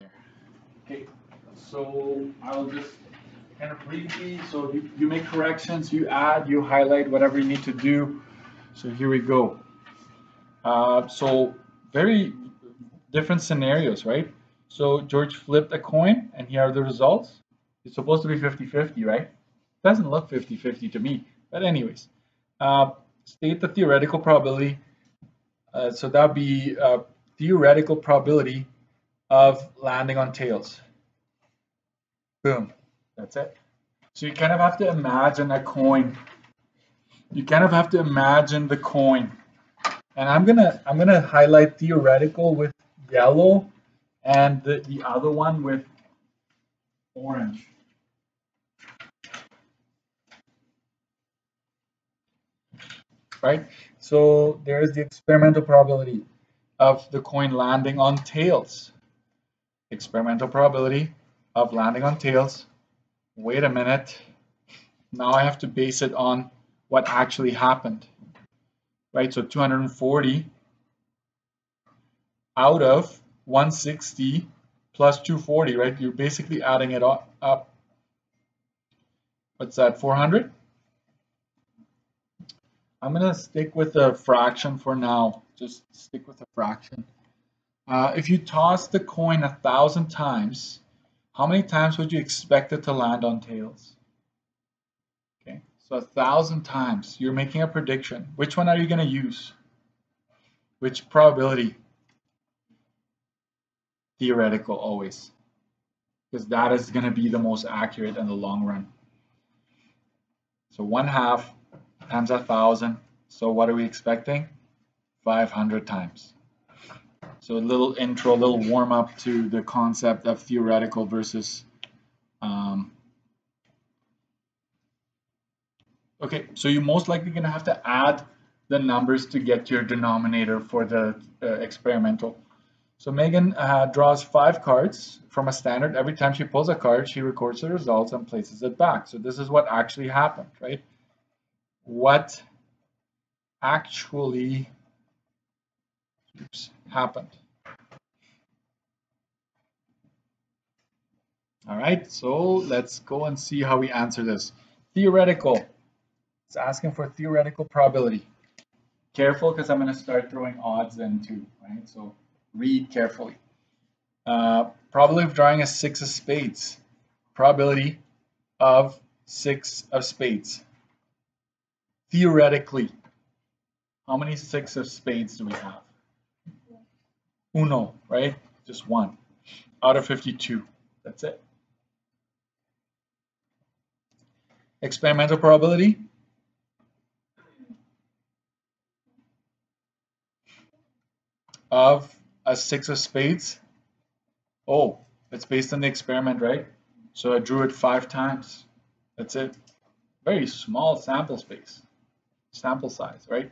Okay, so I'll just kind of briefly, so you make corrections, you add, you highlight whatever you need to do. So here we go. So very different scenarios, right? So George flipped a coin and here are the results. It's supposed to be 50-50, right? Doesn't look 50-50 to me, but anyways. State the theoretical probability. So that would be theoretical probability of landing on tails. Boom. That's it. So you kind of have to imagine a coin. You kind of have to imagine the coin. And I'm gonna highlight theoretical with yellow and the other one with orange. Right? So there's the experimental probability of the coin landing on tails. Experimental probability of landing on tails. Wait a minute. Now I have to base it on what actually happened. Right? So 240 out of 160 plus 240, right? You're basically adding it up. What's that, 400? I'm going to stick with a fraction for now. Just stick with a fraction. If you toss the coin 1,000 times, how many times would you expect it to land on tails? Okay, so 1,000 times. You're making a prediction. Which one are you going to use? Which probability? Theoretical, always. Because that is going to be the most accurate in the long run. So 1/2 times 1,000. So what are we expecting? 500 times. So a little intro, a little warm up to the concept of theoretical versus okay, so you're most likely going to have to add the numbers to get your denominator for the experimental. So Megan draws 5 cards from a standard. Every time she pulls a card, she records the results and places it back. So this is what actually happened, right? What actually happened. All right, so let's go and see how we answer this. Theoretical. It's asking for theoretical probability. Careful, because I'm going to start throwing odds in too, right? So read carefully. Probability of drawing a 6 of spades. Probability of 6 of spades. Theoretically, how many 6 of spades do we have? Uno, right? Just one out of 52. That's it. Experimental probability. Of a 6 of spades. Oh, it's based on the experiment, right? So I drew it 5 times. That's it. Very small sample space, sample size, right?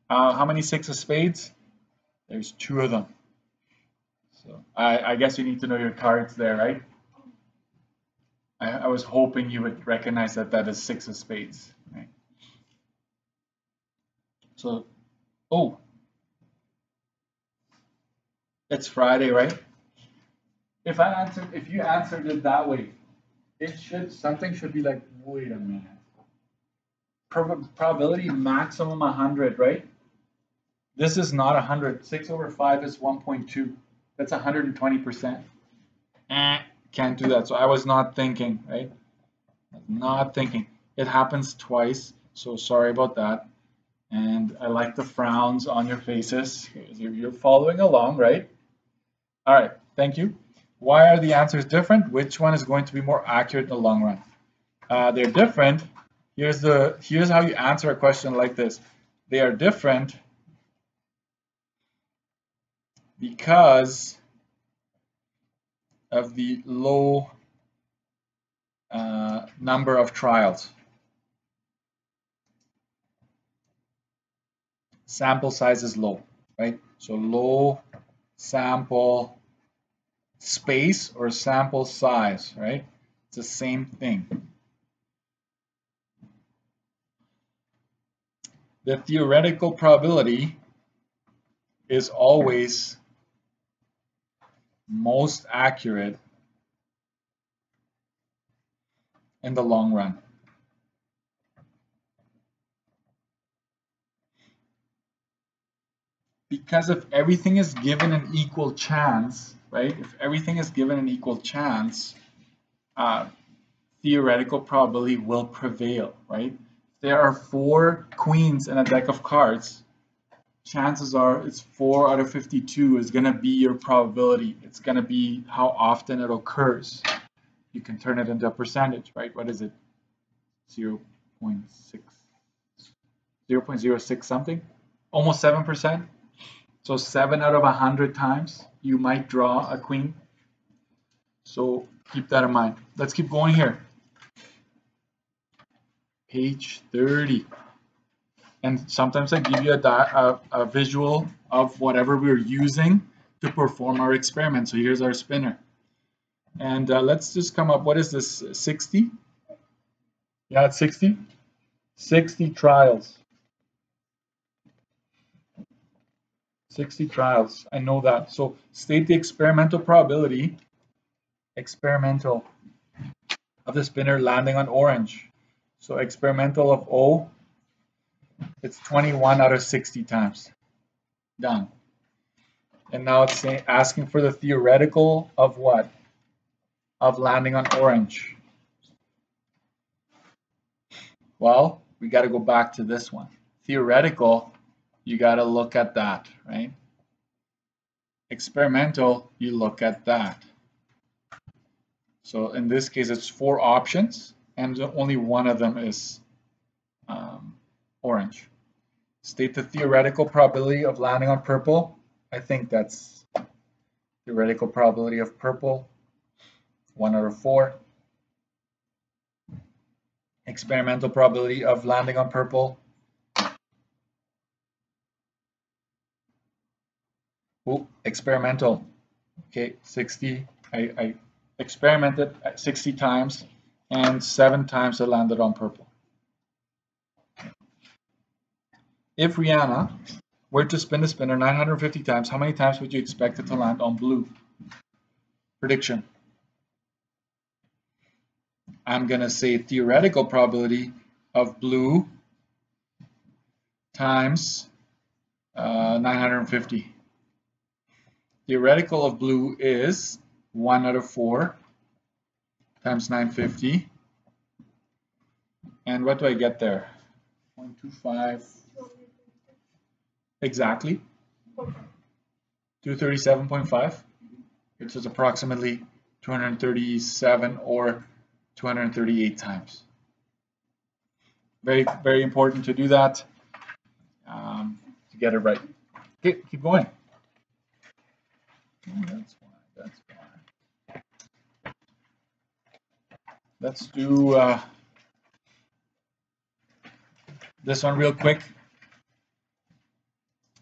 How many 6 of spades? There's 2 of them. So I guess you need to know your cards there, right? I was hoping you would recognize that that is 6 of spades, right? So, oh, it's Friday, right? If you answered it that way, something should be like, wait a minute. Probability maximum 100, right? This is not 100. 6 over 5 is 1.2. That's 120%. Can't do that. So I was not thinking, right? Not thinking. It happens twice, so sorry about that. And I like the frowns on your faces. You're following along, right? All right, thank you. Why are the answers different? Which one is going to be more accurate in the long run? They're different. Here's how you answer a question like this. They are different because of the low number of trials. Sample size is low, right? So low sample space or sample size, right? It's the same thing. The theoretical probability is always most accurate in the long run. Because if everything is given an equal chance, right? If everything is given an equal chance, theoretical probability will prevail, right? There are 4 queens in a deck of cards. Chances are it's 4 out of 52 is going to be your probability. It's going to be how often it occurs. You can turn it into a percentage, right? What is it? 0.6, 0.06 something? Almost 7%. So 7 out of 100 times you might draw a queen. So keep that in mind. Let's keep going here. Page 30. And sometimes I give you a visual of whatever we're using to perform our experiment. So here's our spinner. And let's just come up, what is this, 60? Yeah, it's 60. 60 trials. 60 trials, I know that. So state the experimental probability, of the spinner landing on orange. So experimental of O, it's 21 out of 60 times. Done. And now it's asking for the theoretical of what? Of landing on orange. Well, we got to go back to this one. Theoretical, you got to look at that, right? Experimental, you look at that. So in this case, it's 4 options, and only one of them is orange. State the theoretical probability of landing on purple. I think that's theoretical probability of purple, 1 out of 4. Experimental probability of landing on purple. Oh, experimental. Okay, 60. I experimented 60 times, and 7 times I landed on purple. If Rihanna were to spin the spinner 950 times, how many times would you expect it to land on blue? Prediction. I'm going to say theoretical probability of blue times 950. Theoretical of blue is 1 out of 4 times 950. And what do I get there? 0.25. Exactly. 237.5, which is approximately 237 or 238 times. Very, very important to do that to get it right. Okay, keep going. Oh, that's why. Let's do this one real quick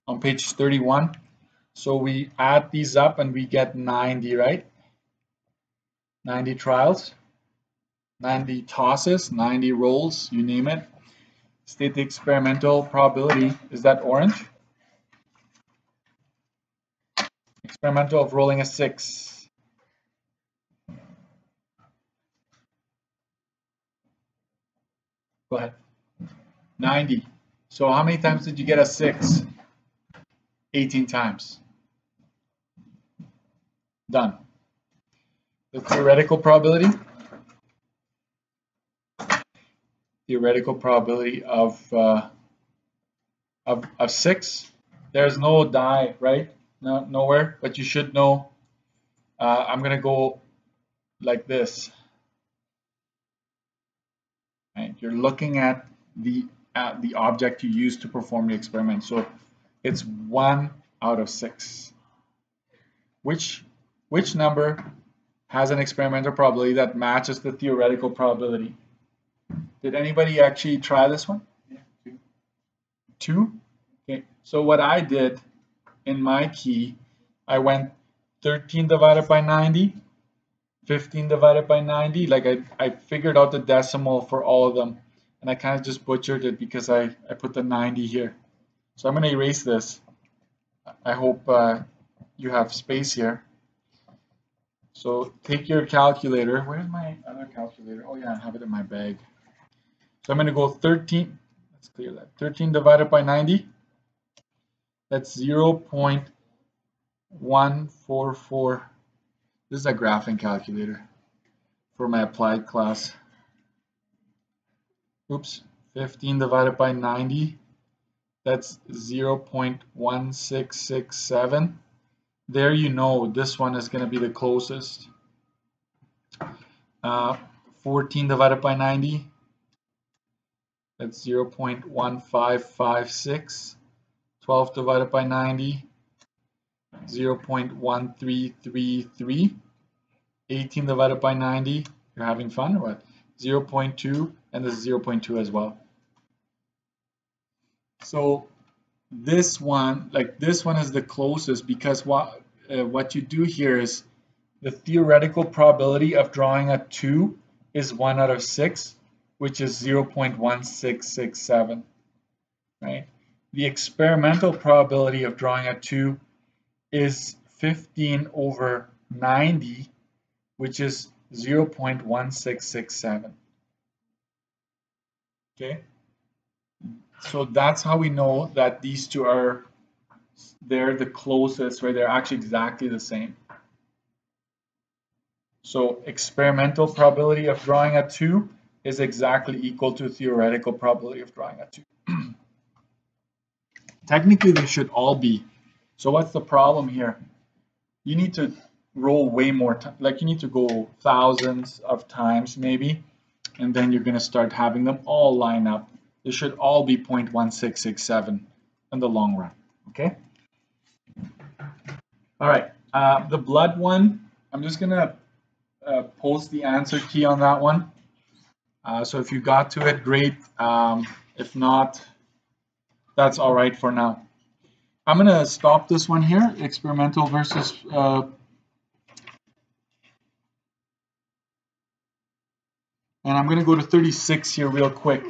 on page 31. So we add these up and we get 90, right? 90 trials, 90 tosses, 90 rolls, you name it. State the experimental probability. Is that orange? Experimental of rolling a 6. Go ahead. 90. So how many times did you get a 6? 18 times. Done. The theoretical probability. Theoretical probability of 6. There's no die, right? No, nowhere. But you should know. I'm gonna go like this. Right? You're looking at the object you used to perform the experiment. So it's 1 out of 6. Which number has an experimental probability that matches the theoretical probability? Did anybody actually try this one? Yeah, 2. Okay, so what I did in my key, I went 13 divided by 90, 15 divided by 90. Like I figured out the decimal for all of them, and I kind of just butchered it because I put the 90 here. So I'm going to erase this. I hope you have space here. So take your calculator. Where's my other calculator? Oh yeah, I have it in my bag. So I'm going to go 13. Let's clear that. 13 divided by 90. That's 0.144. This is a graphing calculator for my applied class. Oops. 15 divided by 90. That's 0.1667. There you know this one is going to be the closest. 14 divided by 90. That's 0.1556. 12 divided by 90. 0.1333. 18 divided by 90. You're having fun or what? 0.2, and this is 0.2 as well. So this one, this one is the closest, because what you do here is the theoretical probability of drawing a 2 is 1 out of 6, which is 0.1667, right? The experimental probability of drawing a 2 is 15 over 90, which is 0.1667. Okay? So that's how we know that these two they're the closest, right? They're actually exactly the same. So experimental probability of drawing a 2 is exactly equal to theoretical probability of drawing a 2. Technically, they should all be. So what's the problem here? You need to roll way more time. You need to go thousands of times maybe, and then you're going to start having them all line up. They should all be 0.1667 in the long run. Okay? All right. The blood one, I'm just going to post the answer key on that one. So if you got to it, great. If not, that's all right for now. I'm going to stop this one here, experimental versus and I'm going to go to 36 here real quick.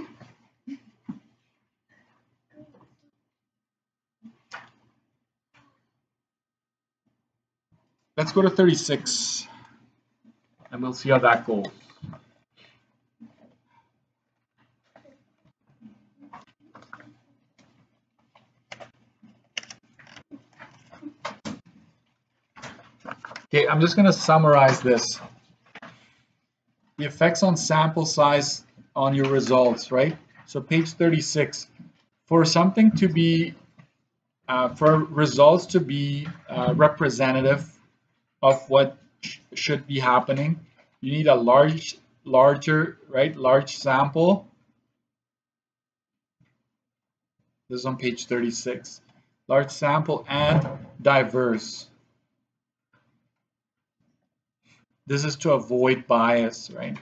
Let's go to 36, and we'll see how that goes. Okay, I'm just going to summarize this. The effects on sample size on your results, right? So page 36. For something to be, for results to be representative of what should be happening, you need a large sample. This is on page 36. Large sample and diverse. This is to avoid bias, right?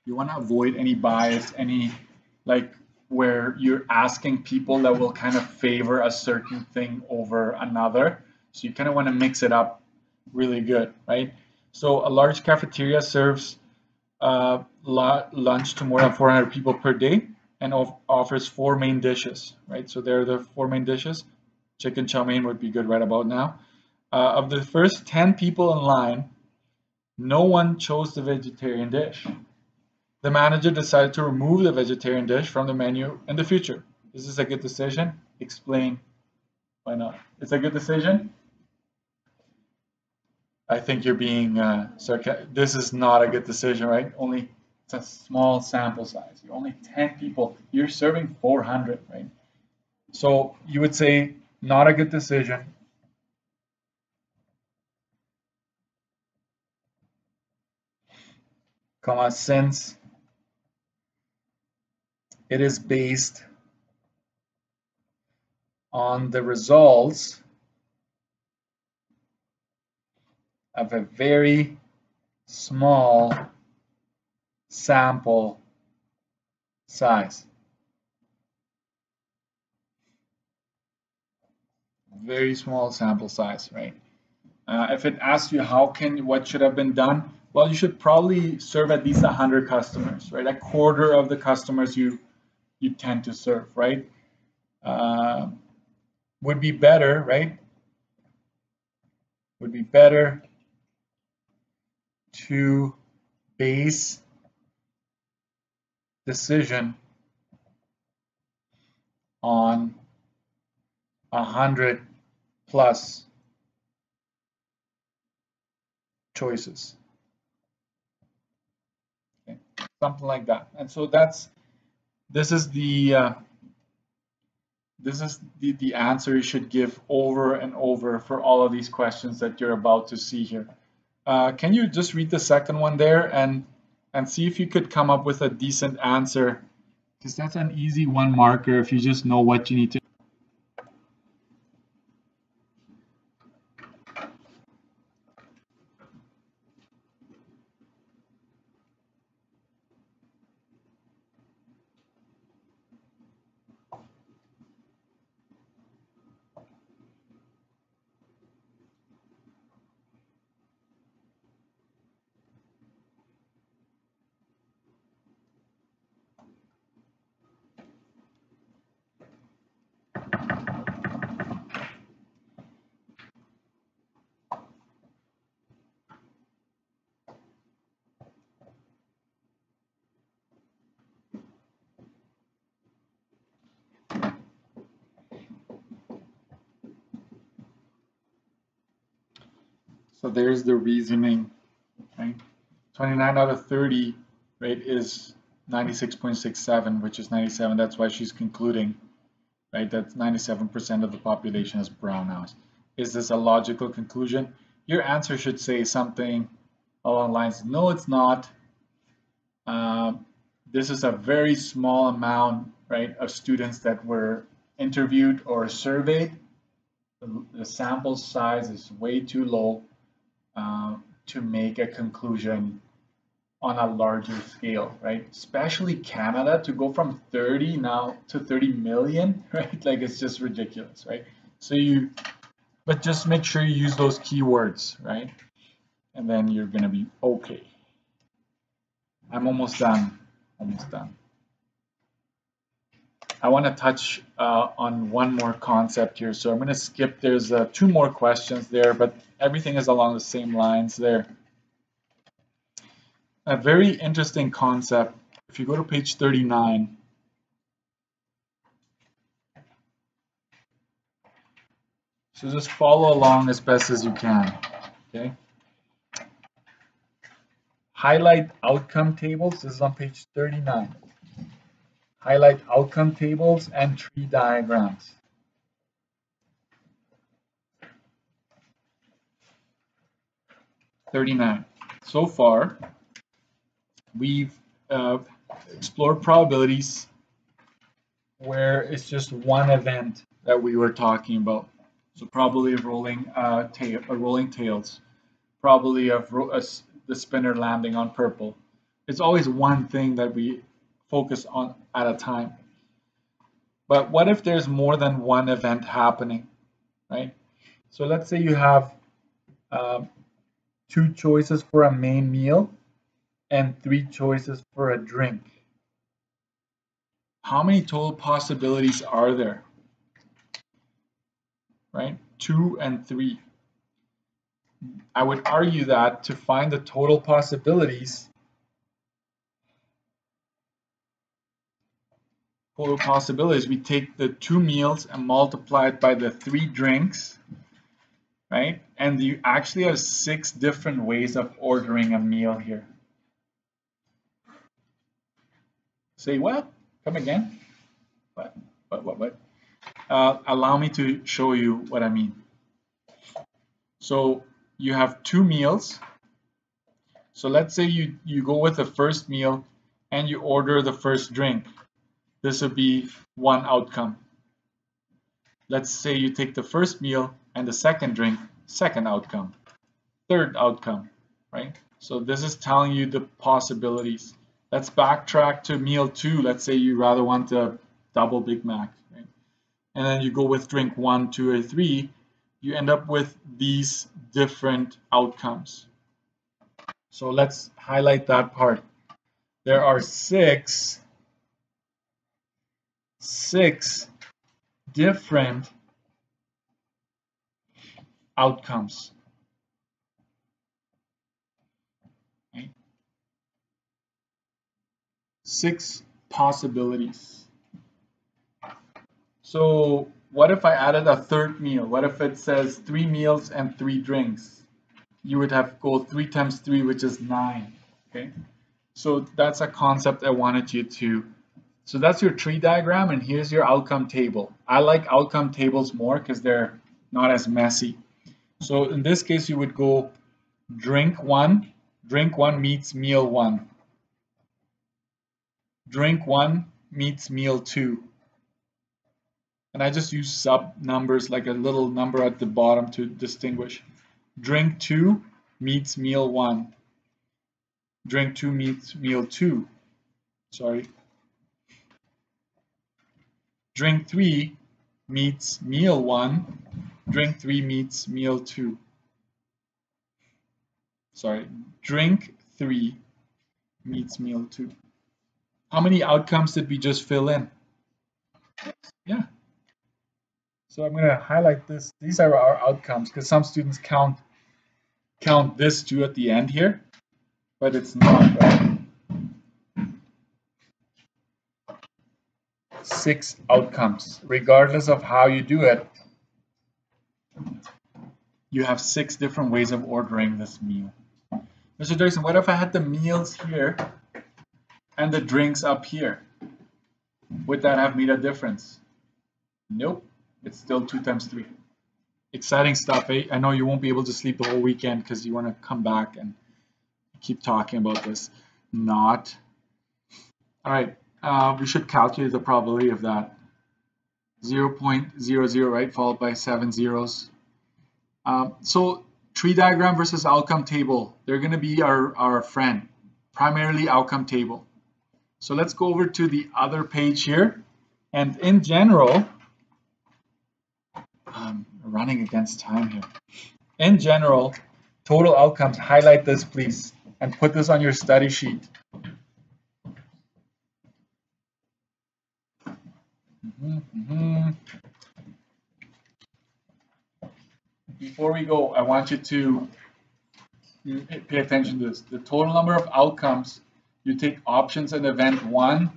You want to avoid any bias, any where you're asking people that will kind of favor a certain thing over another. So you kind of want to mix it up really good, right? So a large cafeteria serves lunch to more than 400 people per day and offers 4 main dishes, right? So there are the 4 main dishes. Chicken chow mein would be good right about now. Of the first 10 people in line, no one chose the vegetarian dish. The manager decided to remove the vegetarian dish from the menu in the future. Is this a good decision? Explain why not. It's a good decision? I think you're being sarcastic. This is not a good decision, right? It's a small sample size. You're only 10 people. You're serving 400, right? So you would say not a good decision. Since it is based on the results of a very small sample size. Very small sample size, right? If it asks you what should have been done, well, you should probably serve at least 100 customers, right? A quarter of the customers you tend to serve, right? Would be better, right? would be better to base decision on 100 plus choices. Okay. Something like that. And so this is the answer you should give over and over for all of these questions that you're about to see here. Can you just read the second one there and see if you could come up with a decent answer? Because that's an easy one marker if you just know what you need to. So there's the reasoning, right? 29 out of 30, right, is 96.67, which is 97. That's why she's concluding, right, that 97% of the population is brown eyes. Is this a logical conclusion? Your answer should say something along the lines, no, it's not. This is a very small amount, right, of students that were interviewed or surveyed. The sample size is way too low to make a conclusion on a larger scale, right? Especially Canada, to go from 30 now to 30 million, right? Like it's just ridiculous, right? So but just make sure you use those keywords, right? And then you're gonna be okay. I'm almost done, almost done. I want to touch on one more concept here. So I'm going to skip, there's 2 more questions there, but everything is along the same lines there. A very interesting concept. If you go to page 39, so just follow along as best as you can, okay? Highlight outcome tables. This is on page 39. Highlight outcome tables and tree diagrams. So far, we've explored probabilities where it's just one event that we were talking about. So probability of rolling tails, probability of the spinner landing on purple. It's always one thing that we focus on at a time. But what if there's more than one event happening, right? So let's say you have 2 choices for a main meal and 3 choices for a drink. How many total possibilities are there? Right? 2 and 3. I would argue that to find the total possibilities, we take the 2 meals and multiply it by the 3 drinks, right? And you actually have 6 different ways of ordering a meal here. Say what? Come again? What? Allow me to show you what I mean. So you have 2 meals. So let's say you go with the first meal and you order the first drink. This would be one outcome. Let's say you take the first meal and the second drink, second outcome. Third outcome, right? So this is telling you the possibilities. Let's backtrack to meal 2. Let's say you rather want a double Big Mac, right? And then you go with drink 1, 2, or 3. You end up with these different outcomes. So let's highlight that part. There are six different outcomes. 6 possibilities. So what if I added a third meal? What if it says 3 meals and 3 drinks? You would have go 3 times 3, which is 9. Okay, so that's a concept I wanted you to. So that's your tree diagram, and here's your outcome table. I like outcome tables more because they're not as messy. So in this case, you would go drink 1 meets meal 1. Drink 1 meets meal 2. And I just use sub numbers, like a little number at the bottom to distinguish. Drink 2 meets meal 1. Drink 2 meets meal 2. Sorry. Drink 3 meets meal 1. Drink 3 meets meal 2. Sorry. Drink 3 meets meal 2. How many outcomes did we just fill in? Yeah. So I'm going to highlight this. These are our outcomes because some students count this 2 at the end here, but it's not, right? 6 outcomes. Regardless of how you do it, you have 6 different ways of ordering this meal. Mr. Jackson, what if I had the meals here and the drinks up here? Would that have made a difference? Nope. It's still 2 times 3. Exciting stuff, eh? I know you won't be able to sleep the whole weekend because you want to come back and keep talking about this. Not. All right. We should calculate the probability of that. 0.00, right? Followed by 7 zeros. So tree diagram versus outcome table. They're going to be our friend. Primarily outcome table. So let's go over to the other page here. And in general, I'm running against time here. In general, total outcomes, highlight this please, and put this on your study sheet. Before we go, I want you to pay attention to this. The total number of outcomes, you take options in event 1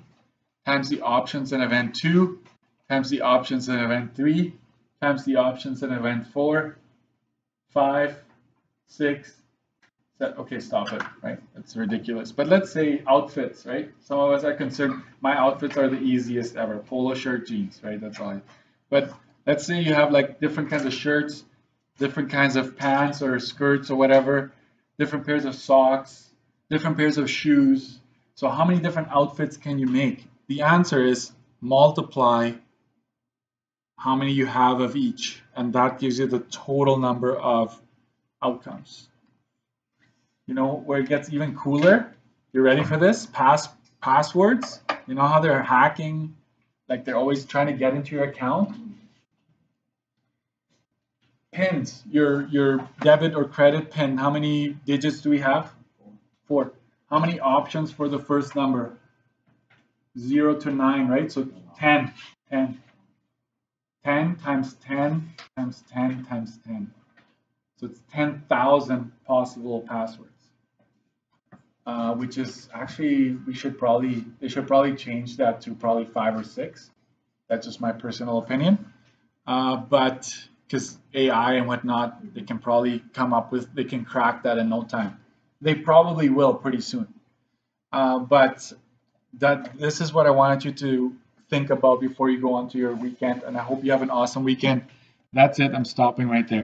times the options in event 2 times the options in event 3 times the options in event 4, 5, 6, 7. Okay, stop it, right? That's ridiculous. But let's say outfits, right? Some of us are concerned, my outfits are the easiest ever. Polo shirt, jeans, right? That's all. But let's say you have like different kinds of shirts, different kinds of pants or skirts or whatever, different pairs of socks, different pairs of shoes. So how many different outfits can you make? The answer is multiply how many you have of each, and that gives you the total number of outcomes. You know where it gets even cooler? You ready for this? Passwords. You know how they're hacking, like they're always trying to get into your account? Pins, your debit or credit pin, how many digits do we have? 4. How many options for the first number? 0 to 9, right? So 10 times 10 times 10 times 10. So it's 10,000 possible passwords. Which is actually, they should probably change that to probably 5 or 6. That's just my personal opinion. But because AI and whatnot, they can probably they can crack that in no time. They probably will pretty soon. But this is what I wanted you to think about before you go on to your weekend. And I hope you have an awesome weekend. That's it. I'm stopping right there.